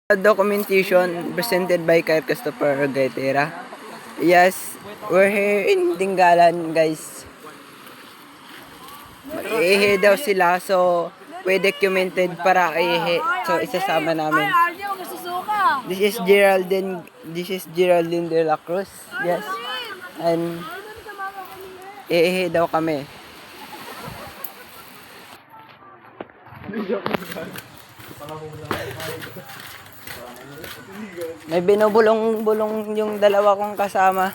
Documentation presented by Kyle Christopher Gaitera. Yes, we're here in Tinggalan, guys. Ihi daw sila, so we documented para ihi. So isasama namin. This is Geraldine de la Cruz. Yes. And ihi daw kami. May binubulong-bulong yung dalawa kong kasama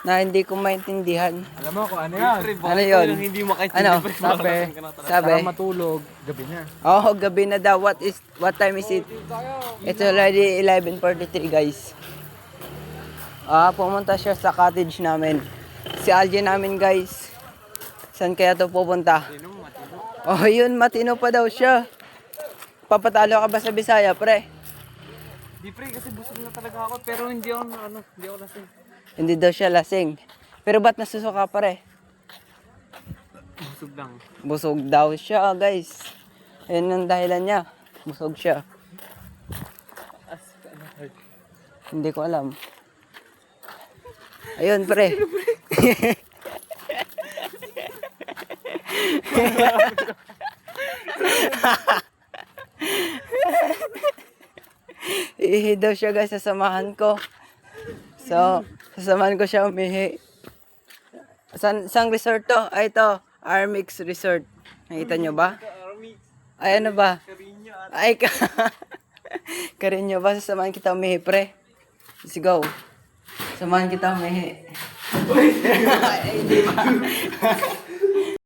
na hindi ko maintindihan. Alam mo kung ano yan? Ano yun? Hindi makaintindi. Sabi, Para matulog, gabi na. oh, gabi na daw. What time is it? It's already 11:43, guys. Pumunta siya sa cottage namin. Si Algie namin, guys. Saan kaya to pupunta? Oh, yun, matino pa daw siya. Papatalo ka ba sa Bisaya, pre? Di pre, kasi busog na talaga ako. Pero hindi ako lasing. Hindi daw siya lasing. Pero ba't nasusuka, pre? Busog lang. Busog daw siya, guys. Ayun ang dahilan niya. Busog siya. Hindi ko alam. Ayun, pre. Ihi daw siya, guys, sasamahan ko. So, sasamahan ko siya umihi. Sang resort to? Ay, ito. Armix Resort. Nakita nyo ba? Ay, ano ba? Ay, Karinyo ba? Sasamahan kita umihi, pre. Let's go. Samahan kita umihi. Ay, hindi ba?